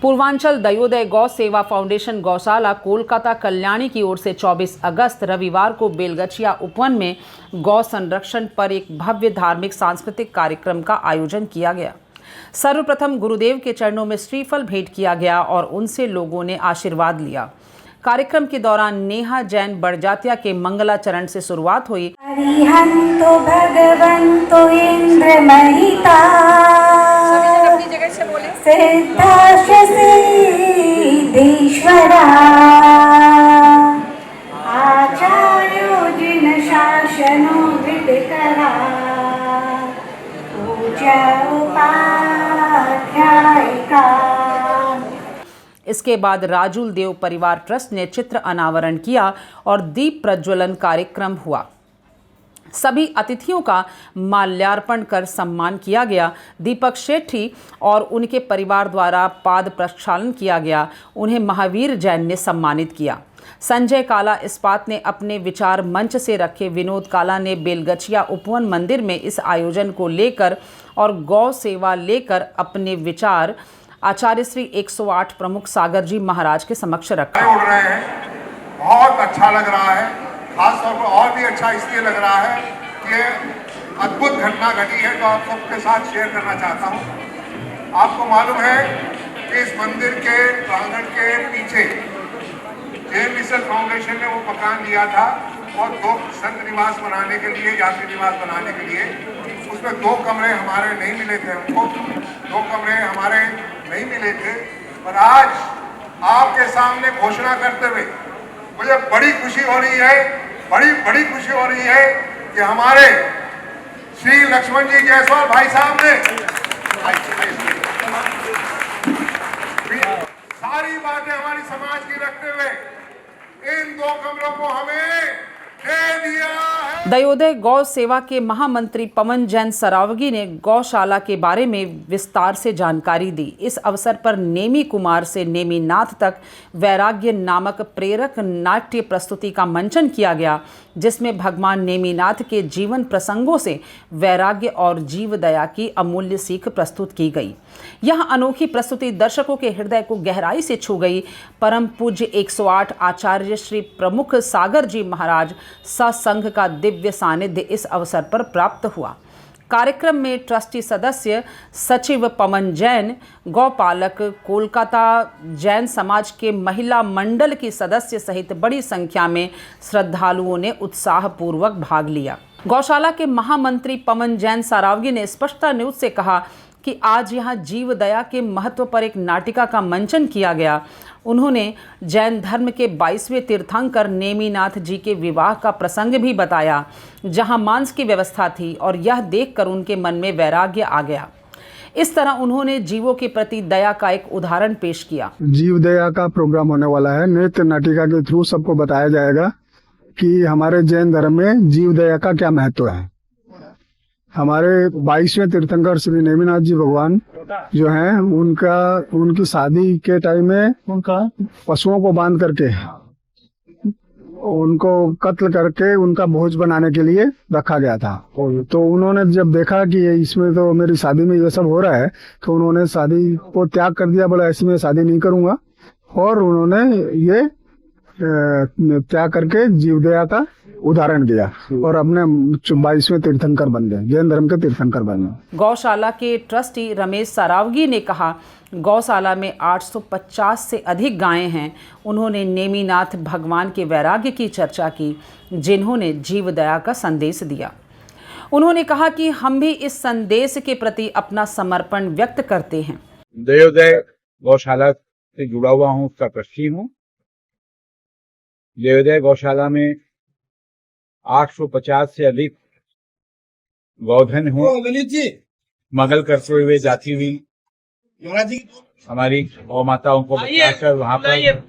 पूर्वांचल दयोदय गौ सेवा फाउंडेशन गौशाला कोलकाता कल्याणी की ओर से 24 अगस्त रविवार को बेलगछिया उपवन में गौ संरक्षण पर एक भव्य धार्मिक सांस्कृतिक कार्यक्रम का आयोजन किया गया। सर्वप्रथम गुरुदेव के चरणों में श्रीफल भेंट किया गया और उनसे लोगों ने आशीर्वाद लिया। कार्यक्रम के दौरान नेहा जैन बड़जात्या के मंगलाचरण से शुरुआत हुई। हरिहंतो भगवंतो इंद्र महिता सिद्धेश्वरा आचार्यो जिन शासनो विदकरा पूजा उपाध्यायिका। इसके बाद राजूल देव परिवार ट्रस्ट ने चित्र अनावरण किया और दीप प्रज्वलन कार्यक्रम हुआ। सभी अतिथियों का माल्यार्पण कर सम्मान किया गया। दीपक शेट्टी और उनके परिवार द्वारा पाद प्रक्षालन किया गया। उन्हें महावीर जैन ने सम्मानित किया। संजय काला इस्पात ने अपने विचार मंच से रखे। विनोद काला ने बेलगछिया उपवन मंदिर में इस आयोजन को लेकर और गौ सेवा लेकर अपने विचार आचार्य श्री 108 प्रमुख सागर जी महाराज के समक्ष रखा। उड़ रहे हैं, बहुत अच्छा लग रहा है। खास तौर पर और भी अच्छा इसलिए लग रहा है कि अद्भुत घटना घटी है, तो आप सबके साथ शेयर करना चाहता हूँ। आपको मालूम है कि इस मंदिर के प्रांगण के पीछे जैन मिशन फाउंडेशन ने वो मकान लिया था और 2 संत निवास बनाने के लिए, यात्री निवास बनाने के लिए। उसमें 2 कमरे हमारे नहीं मिले थे, हमको 2 कमरे हमारे नहीं मिले थे। और आज आपके सामने घोषणा करते हुए मुझे बड़ी खुशी हो रही है, बड़ी खुशी हो रही है कि हमारे श्री लक्ष्मण जी जायसवाल भाई साहब ने सारी बातें हमारी समाज की रखते हुए इन 2 कमरों को हमें दे दिया है। दयोदय गौ सेवा के महामंत्री पवन जैन सरावगी ने गौशाला के बारे में विस्तार से जानकारी दी। इस अवसर पर नेमी कुमार से नेमीनाथ तक वैराग्य नामक प्रेरक नाट्य प्रस्तुति का मंचन किया गया, जिसमें भगवान नेमीनाथ के जीवन प्रसंगों से वैराग्य और जीव दया की अमूल्य सीख प्रस्तुत की गई। यह अनोखी प्रस्तुति दर्शकों के हृदय को गहराई से छू गई। परम पूज्य 108 आचार्य श्री प्रमुख सागर जी महाराज सत्संग का दिव्य सानिध्य इस अवसर पर प्राप्त हुआ। कार्यक्रम में ट्रस्टी सदस्य सचिव पवन जैन, गौपालक कोलकाता जैन समाज के महिला मंडल की सदस्य सहित बड़ी संख्या में श्रद्धालुओं ने उत्साहपूर्वक भाग लिया। गौशाला के महामंत्री पवन जैन सरावगी ने स्पष्टता न्यूज से कहा कि आज यहाँ जीव दया के महत्व पर एक नाटिका का मंचन किया गया। उन्होंने जैन धर्म के 22वें तीर्थंकर नेमीनाथ जी के विवाह का प्रसंग भी बताया, जहां मांस की व्यवस्था थी, और यह देखकर उनके मन में वैराग्य आ गया। इस तरह उन्होंने जीवों के प्रति दया का एक उदाहरण पेश किया। जीव दया का प्रोग्राम होने वाला है। नृत्य नाटिका के थ्रू सबको बताया जाएगा कि हमारे जैन धर्म में जीव दया का क्या महत्व है। हमारे 22वें तीर्थंकर श्री नेमीनाथ जी भगवान जो हैं, उनकी शादी के टाइम में पशुओं को बांध करके उनको कत्ल करके उनका भोज बनाने के लिए रखा गया था। तो उन्होंने जब देखा कि इसमें तो मेरी शादी में ये सब हो रहा है, तो उन्होंने शादी को त्याग कर दिया। बोला ऐसी मैं शादी नहीं करूंगा, और उन्होंने ये त्याग करके जीवदया का उदाहरण दिया और अपने 22वें तीर्थंकर बन गए, जैन धर्म के तीर्थंकर बन गए। गौशाला के ट्रस्टी रमेश सरावगी ने कहा, गौशाला में 850 से अधिक गायें हैं। उन्होंने नेमीनाथ भगवान के वैराग्य की चर्चा की, जिन्होंने जीव दया का संदेश दिया। उन्होंने कहा कि हम भी इस संदेश के प्रति अपना समर्पण व्यक्त करते हैं। दयोदय गौशाला से जुड़ा हुआ हूँ, उसका ट्रस्टी हूँ। दयोदय गौशाला में 850 से अधिक गौधन हूँ। मगल करते हुए जाती हुई हमारी गौ माताओं को बचाकर वहाँ पर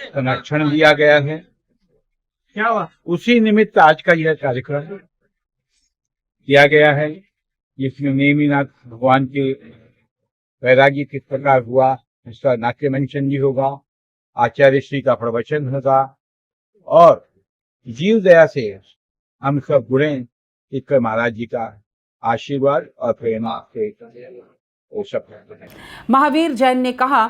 संरक्षण दिया गया है। क्या हुआ? उसी निमित्त आज का यह कार्यक्रम किया गया है, जिसमें नेमीनाथ भगवान के वैराग्य किस प्रकार हुआ, इसका नाट्य मंचन भी होगा, आचार्य श्री का प्रवचन होगा, और जीव दया से हम सब जुड़े, इसका महाराज जी का आशीर्वाद और प्रेरणा से वो सब। महावीर जैन ने कहा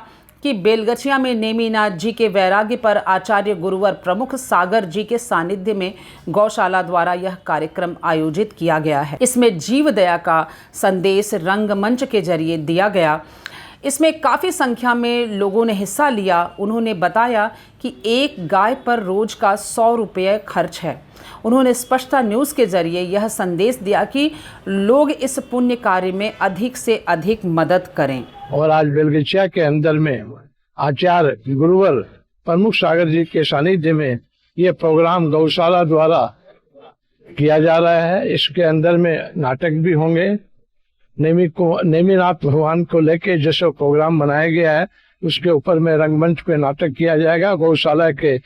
कि बेलगछिया में नेमीनाथ जी के वैराग्य पर आचार्य गुरुवर प्रमुख सागर जी के सानिध्य में गौशाला द्वारा यह कार्यक्रम आयोजित किया गया है। इसमें जीव दया का संदेश रंगमंच के जरिए दिया गया। इसमें काफ़ी संख्या में लोगों ने हिस्सा लिया। उन्होंने बताया कि एक गाय पर रोज का 100 रुपये खर्च है। उन्होंने स्पष्टता न्यूज़ के जरिए यह संदेश दिया कि लोग इस पुण्य कार्य में अधिक से अधिक मदद करें। और आज बेलगछिया के अंदर में आचार्य गुरुवर प्रमुख सागर जी के सानिध्य में ये प्रोग्राम गौशाला द्वारा किया जा रहा है। इसके अंदर में नाटक भी होंगे। नेमीनाथ भगवान को लेके जैसे प्रोग्राम बनाया गया है उसके ऊपर में रंगमंच पे नाटक किया जाएगा। गौशाला के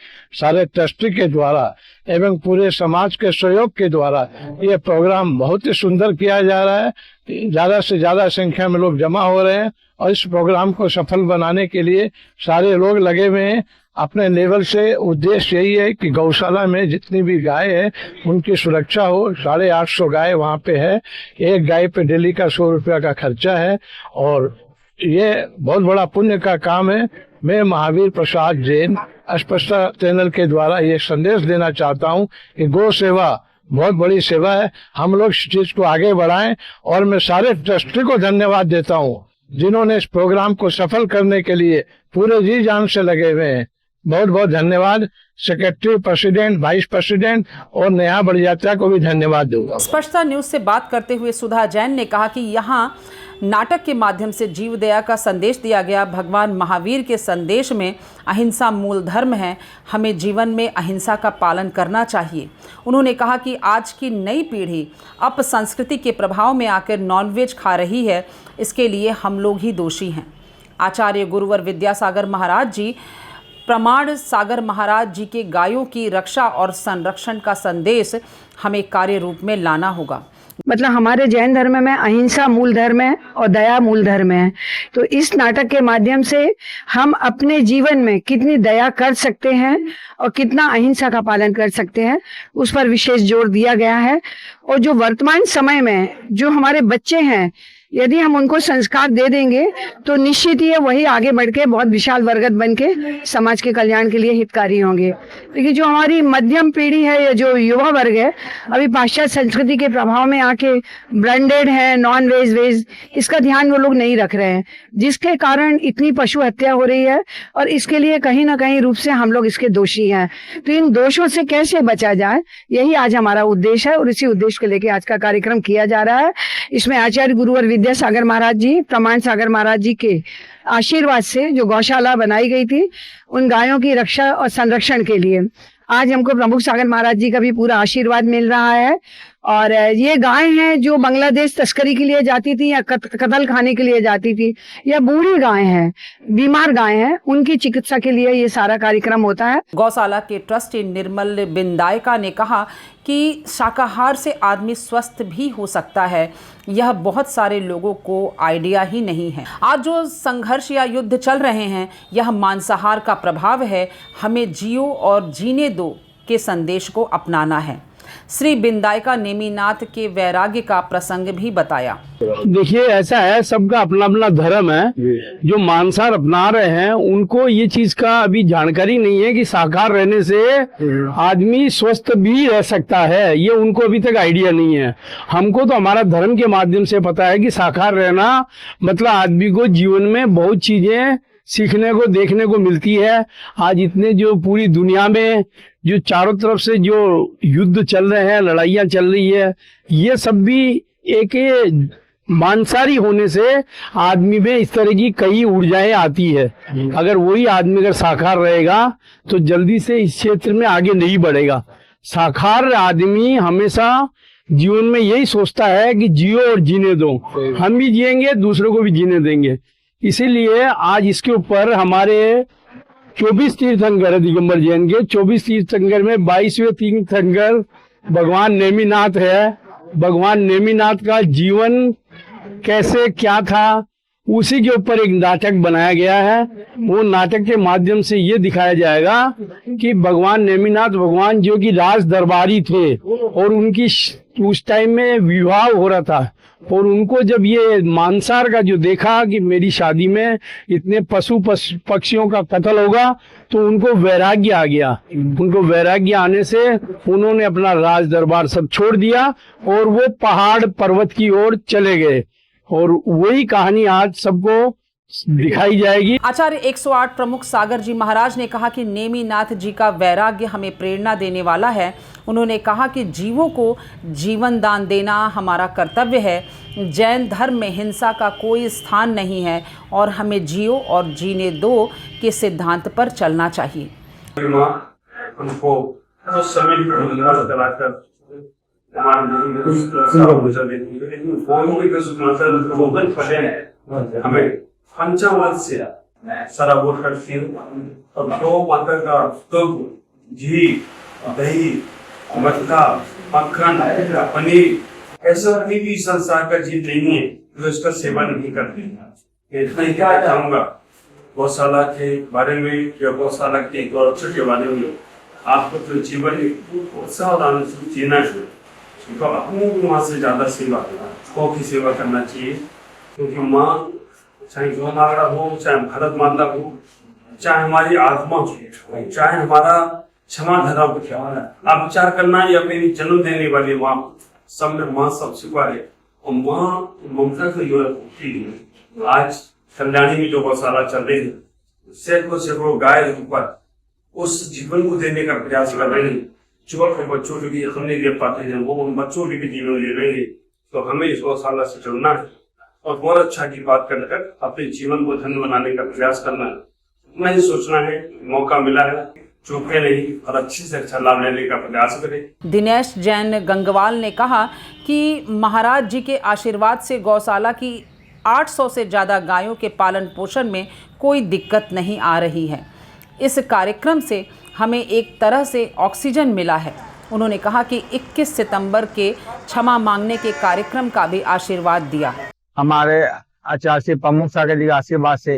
सारे ट्रस्टी के द्वारा एवं पूरे समाज के सहयोग के द्वारा ये प्रोग्राम बहुत ही सुंदर किया जा रहा है। ज्यादा से ज्यादा संख्या में लोग जमा हो रहे हैं और इस प्रोग्राम को सफल बनाने के लिए सारे लोग लगे हुए हैं। अपने लेवल से उद्देश्य यही है कि गौशाला में जितनी भी गाय है उनकी सुरक्षा हो। 850 गाय वहाँ पे है। एक गाय पे डेली का 100 रुपया का खर्चा है और ये बहुत बड़ा पुण्य का काम है। मैं महावीर प्रसाद जैन स्पष्टता चैनल के द्वारा ये संदेश देना चाहता हूँ कि गौ सेवा बहुत बड़ी सेवा है। हम लोग इस चीज को आगे बढ़ाएं और मैं सारे ट्रस्टी को धन्यवाद देता हूँ जिन्होंने इस प्रोग्राम को सफल करने के लिए पूरे जी जान से लगे हुए हैं। बहुत बहुत धन्यवाद। सेक्रेटरी, प्रेसिडेंट, वाइस प्रेसिडेंट और नेहा बड़ियात्रा को भी धन्यवाद दूंगा। स्पष्टता न्यूज से बात करते हुए सुधा जैन ने कहा कि यहाँ नाटक के माध्यम से जीव दया का संदेश दिया गया। भगवान महावीर के संदेश में अहिंसा मूल धर्म है। हमें जीवन में अहिंसा का पालन करना चाहिए। उन्होंने कहा कि आज की नई पीढ़ी अपसंस्कृति के प्रभाव में आकर नॉनवेज खा रही है। इसके लिए हम लोग ही दोषी हैं। आचार्य गुरुवर विद्यासागर महाराज जी, प्रमाण सागर महाराज जी के गायों की रक्षा और संरक्षण का संदेश हमें कार्य रूप में लाना होगा। मतलब हमारे जैन धर्म में अहिंसा मूल धर्म है और दया मूल धर्म है। तो इस नाटक के माध्यम से हम अपने जीवन में कितनी दया कर सकते हैं और कितना अहिंसा का पालन कर सकते हैं उस पर विशेष जोर दिया गया है। और जो वर्तमान समय में जो हमारे बच्चे हैं, यदि हम उनको संस्कार दे देंगे तो निश्चित ही वही आगे बढ़ के बहुत विशाल वर्गत बन के समाज के कल्याण के लिए हितकारी होंगे। लेकिन जो हमारी मध्यम पीढ़ी है या जो युवा वर्ग है अभी पाश्चात्य संस्कृति के प्रभाव में आके ब्रांडेड है, नॉन वेज वेज, इसका ध्यान वो लोग नहीं रख रहे हैं, जिसके कारण इतनी पशु हत्या हो रही है और इसके लिए कहीं ना कहीं रूप से हम लोग इसके दोषी हैं। तो इन दोषों से कैसे बचा जाए, यही आज हमारा उद्देश्य है और इसी उद्देश्य को लेकर आज का कार्यक्रम किया जा रहा है। इसमें आचार्य गुरुवर विद्यासागर महाराज जी, प्रमाण सागर महाराज जी के आशीर्वाद से जो गौशाला बनाई गई थी उन गायों की रक्षा और संरक्षण के लिए आज हमको प्रमुख सागर महाराज जी का भी पूरा आशीर्वाद मिल रहा है। और ये गाय हैं जो बांग्लादेश तस्करी के लिए जाती थी या कत्ल खाने के लिए जाती थी, या बूढ़ी गाय हैं, बीमार गाय हैं, उनकी चिकित्सा के लिए ये सारा कार्यक्रम होता है। गौशाला के ट्रस्टी निर्मल बिंदायका ने कहा कि शाकाहार से आदमी स्वस्थ भी हो सकता है। यह बहुत सारे लोगों को आइडिया ही नहीं है। आज जो संघर्ष या युद्ध चल रहे हैं यह मांसाहार का प्रभाव है। हमें जियो और जीने दो के संदेश को अपनाना है। श्री बिंदायका नेमीनाथ के वैराग्य का प्रसंग भी बताया। देखिए, ऐसा है, सबका अपना अपना धर्म है। जो मांसाहार अपना रहे हैं उनको ये चीज का अभी जानकारी नहीं है कि शाकाहार रहने से आदमी स्वस्थ भी रह सकता है। ये उनको अभी तक आइडिया नहीं है। हमको तो हमारा धर्म के माध्यम से पता है कि शाकाहार रहना मतलब आदमी को जीवन में बहुत चीजें सीखने को, देखने को मिलती है। आज इतने जो पूरी दुनिया में जो चारों तरफ से जो युद्ध चल रहे हैं, लड़ाइयाँ चल रही है, ये सब भी एक मांसाहारी होने से आदमी में इस तरह की कई ऊर्जाएं आती है। अगर वही आदमी अगर शाकाहार रहेगा तो जल्दी से इस क्षेत्र में आगे नहीं बढ़ेगा। शाकाहार आदमी हमेशा जीवन में यही सोचता है कि जियो और जीने दो, हम भी जिएंगे, दूसरों को भी जीने देंगे। इसीलिए आज इसके ऊपर हमारे 24 तीर्थंकर है दिगंबर जैन के। 24 तीर्थंकर में 22वें तीर्थंकर भगवान नेमीनाथ है। भगवान नेमीनाथ का जीवन कैसे क्या था उसी के ऊपर एक नाटक बनाया गया है। वो नाटक के माध्यम से ये दिखाया जाएगा कि भगवान नेमीनाथ भगवान जो कि राज दरबारी थे और उनकी उस टाइम में विवाह हो रहा था और उनको जब ये मांसाहार का जो देखा कि मेरी शादी में इतने पक्षियों का कत्ल होगा, तो उनको वैराग्य आ गया। उनको वैराग्य आने से उन्होंने अपना राज दरबार सब छोड़ दिया और वो पहाड़ पर्वत की ओर चले गए, और वही कहानी आज सबको दिखाई जाएगी। आचार्य 108 प्रमुख सागर जी महाराज ने कहा कि नेमिनाथ जी का वैराग्य हमें प्रेरणा देने वाला है। उन्होंने कहा कि जीवों को जीवन दान देना हमारा कर्तव्य है। जैन धर्म में हिंसा का कोई स्थान नहीं है और हमें जियो और जीने दो के सिद्धांत पर चलना चाहिए। उनको उस समय हमें पंचवर्षीय सारा वो करती और दो माता का दुग्ध, घी, दही, मक्खा, मक्खन, पनीर, ऐसा कोई भी संसार का जीव नहीं है जो इसका सेवा नहीं करते। इतना ही क्या चाहूंगा गौशाला के बारे में या गौशाला के गौरव के बारे में आपको तो जीवन उत्साह और आनंद से जीना है। तो अपनी माँ से ज्यादा सेवा की सेवा करना चाहिए, क्योंकि माँ चाहे गौ माता हो, चाहे भारत माता हो, चाहे हमारी आत्मा हो, चाहे हमारा क्षमा धरा हो, आप विचार करना ये अपनी जन्म देने वाली माँ, सब में माँ सबसे बड़े और माँ ममता से होती है। आज कल्याणी में जो गौशाला चल रही है, सैकड़ों गाय ऊपर उस जीवन को देने का प्रयास कर रहे हैं। छोटे बच्चों को भी हम नहीं दे पाते हैं, वो उन बच्चों को भी जीवन दे रहे हैं। तो हमें इस गौशाला से जुड़ना है और बहुत अच्छा की बात कर अपने जीवन को धन्य बनाने का प्रयास करना है। नहीं सोचना है मौका मिला है, चुपके नहीं और अच्छे से अच्छा लाभ लेने का प्रयास करें। दिनेश जैन गंगवाल ने कहा कि महाराज जी के आशीर्वाद से गौशाला की 800 से ज़्यादा गायों के पालन पोषण में कोई दिक्कत नहीं आ रही है। इस कार्यक्रम से हमें एक तरह से ऑक्सीजन मिला है। उन्होंने कहा कि 21 सितंबर के क्षमा मांगने के कार्यक्रम का भी आशीर्वाद दिया। हमारे आचार्य श्री प्रमुख सागर जी के आशीर्वाद से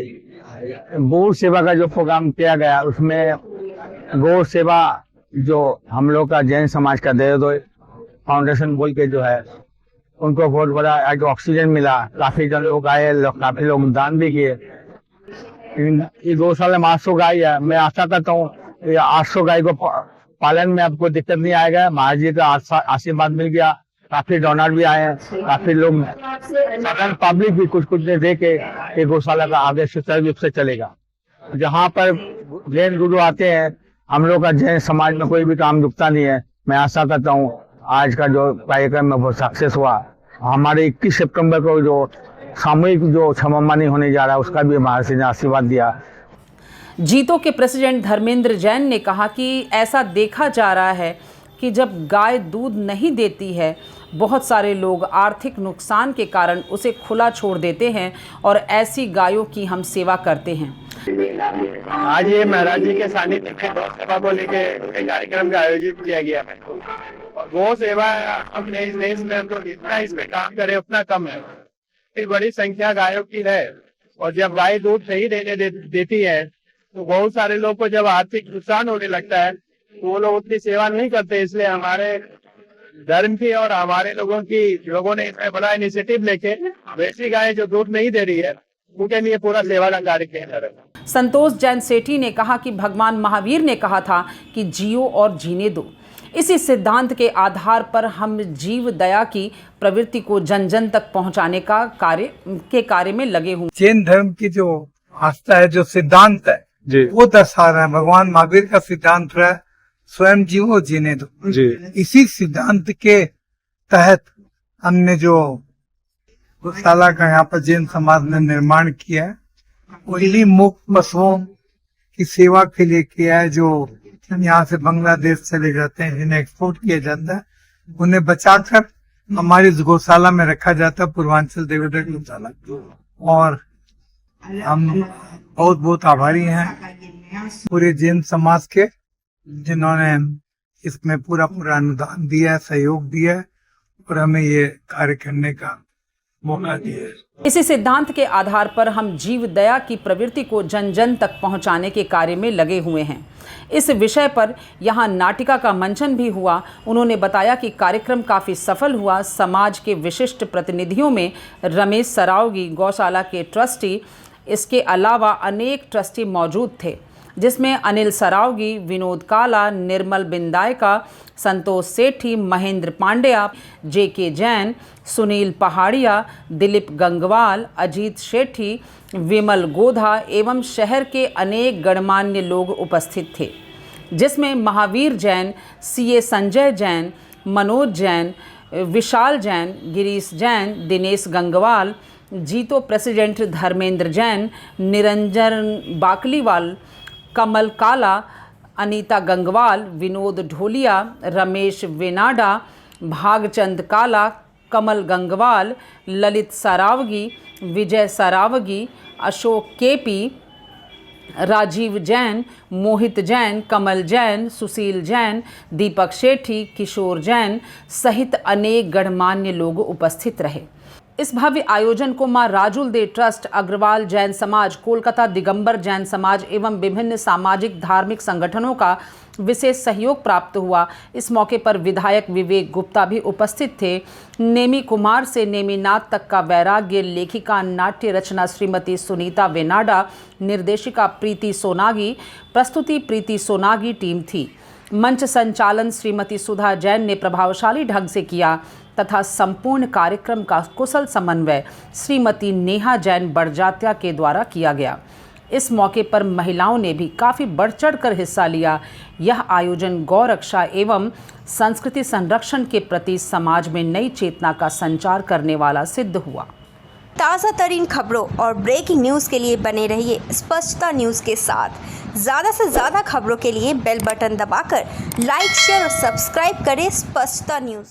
गौ सेवा का जो प्रोग्राम किया गया, उसमें गौ सेवा जो हम लोग का जैन समाज का देवदोय फाउंडेशन बोल के जो है, उनको बहुत बड़ा एक ऑक्सीजन मिला। काफी जन लोग आए, काफी लोग दान भी किए। ये गौशाला में 800 गाय है। मैं आशा करता हूँ 800 गाय को पालन में आपको दिक्कत नहीं आएगा। महाराज जी का आशीर्वाद मिल गया। काफी डोनर भी आए हैं, काफी लोग साधारण पब्लिक भी कुछ दे के ये गौशाला का आगे सुचारू रूप से चलेगा। जहाँ पर जैन गुरु आते हैं, हम लोग का जैन समाज में कोई भी काम रुकता नहीं है। मैं आशा करता हूँ आज का जो कार्यक्रम है वो सक्सेस हुआ। हमारे 21 सितंबर को जो सामूहिक जो क्षमामानी होने जा रहा है, उसका भी महाराज जी ने आशीर्वाद दिया। जीतो के प्रेसिडेंट धर्मेंद्र जैन ने कहा कि ऐसा देखा जा रहा है कि जब गाय दूध नहीं देती है, बहुत सारे लोग आर्थिक नुकसान के कारण उसे खुला छोड़ देते हैं और ऐसी गायों की हम सेवा करते हैं। आज ये महाराज जी के सानिध्य में गौ सेवा को लेकर कार्यक्रम का आयोजित किया गया है। गौ सेवा अपने इस देश में तो जितना इसमें काम करे उतना कम है। एक बड़ी संख्या गायों की है और जब गाय दूध सही देती है तो बहुत सारे लोग को जब आर्थिक नुकसान होने लगता है तो वो लोग उतनी सेवा नहीं करते। इसलिए हमारे धर्म की और हमारे लोगों ने इसमें बड़ा इनिशिएटिव लेके वैसी गाय जो दूध नहीं दे रही है उनके लिए पूरा सेवा का कार्य किया जा रहा है। संतोष जैन सेठी ने कहा कि भगवान महावीर ने कहा था कि जियो और जीने दो। इसी सिद्धांत के आधार पर हम जीव दया की प्रवृत्ति को जन जन तक पहुंचाने का कार्य में लगे हुए। जैन धर्म की जो आस्था है, जो सिद्धांत है जी, वो दर्शा रहा है। भगवान महावीर का सिद्धांत है स्वयं जियो जीने दो जी। इसी सिद्धांत के तहत हमने जो गौशाला का यहाँ पर जैन समाज ने निर्माण किया है, वो इन्हीं मुक्त पशुओं की सेवा के लिए किया है जो यहाँ से बांग्लादेश चले जाते हैं, जिन्हें एक्सपोर्ट किया जाता है। उन्हें बचाकर हमारी गौशाला में रखा जाता है, पूर्वांचल देवोदय गौशाला। और हम बहुत बहुत आभारी हैं पूरे जैन समाज के, जिन्होंने इसमें पूरा अनुदान दिया है, सहयोग दिया है और हमें ये कार्य करने का मौका दिया। इसी सिद्धांत के आधार पर हम जीव दया की प्रवृत्ति को जन जन तक पहुंचाने के कार्य में लगे हुए हैं। इस विषय पर यहाँ नाटिका का मंचन भी हुआ। उन्होंने बताया कि कार्यक्रम काफ़ी सफल हुआ। समाज के विशिष्ट प्रतिनिधियों में रमेश सरावगी गौशाला के ट्रस्टी, इसके अलावा अनेक ट्रस्टी मौजूद थे, जिसमें अनिल सरावगी, विनोद काला, निर्मल बिंदायका, संतोष सेठी, महेंद्र पांड्या, जेके जैन, सुनील पहाड़िया, दिलीप गंगवाल, अजीत शेठी, विमल गोधा एवं शहर के अनेक गणमान्य लोग उपस्थित थे, जिसमें महावीर जैन, सीए संजय जैन, मनोज जैन, विशाल जैन, गिरीश जैन, दिनेश गंगवाल, जीतो प्रेसिडेंट धर्मेंद्र जैन, निरंजन बाकलीवाल, कमल काला, अनीता गंगवाल, विनोद ढोलिया, रमेश वेनाडा, भागचंद काला, कमल गंगवाल, ललित सरावगी, विजय सरावगी, अशोक केपी, राजीव जैन, मोहित जैन, कमल जैन, सुशील जैन, दीपक शेठी, किशोर जैन सहित अनेक गणमान्य लोग उपस्थित रहे। इस भव्य आयोजन को मां राजुल दे ट्रस्ट, अग्रवाल जैन समाज, कोलकाता दिगंबर जैन समाज एवं विभिन्न सामाजिक धार्मिक संगठनों का विशेष सहयोग प्राप्त हुआ। इस मौके पर विधायक विवेक गुप्ता भी उपस्थित थे। नेमी कुमार से नेमीनाथ तक का वैराग्य, लेखिका नाट्य रचना श्रीमती सुनीता वेनाडा, निर्देशिका प्रीति सोनागी, प्रस्तुति प्रीति सोनागी टीम थी। मंच संचालन श्रीमती सुधा जैन ने प्रभावशाली ढंग से किया तथा संपूर्ण कार्यक्रम का कुशल समन्वय श्रीमती नेहा जैन बड़जात्या के द्वारा किया गया। इस मौके पर महिलाओं ने भी काफ़ी बढ़ चढ़ कर हिस्सा लिया। यह आयोजन गौ रक्षा एवं संस्कृति संरक्षण के प्रति समाज में नई चेतना का संचार करने वाला सिद्ध हुआ। ताज़ा तरीन खबरों और ब्रेकिंग न्यूज़ के लिए बने रहिए स्पष्टता न्यूज़ के साथ। ज़्यादा से ज़्यादा खबरों के लिए बेल बटन दबाकर लाइक, शेयर और सब्सक्राइब करें स्पष्टता न्यूज़।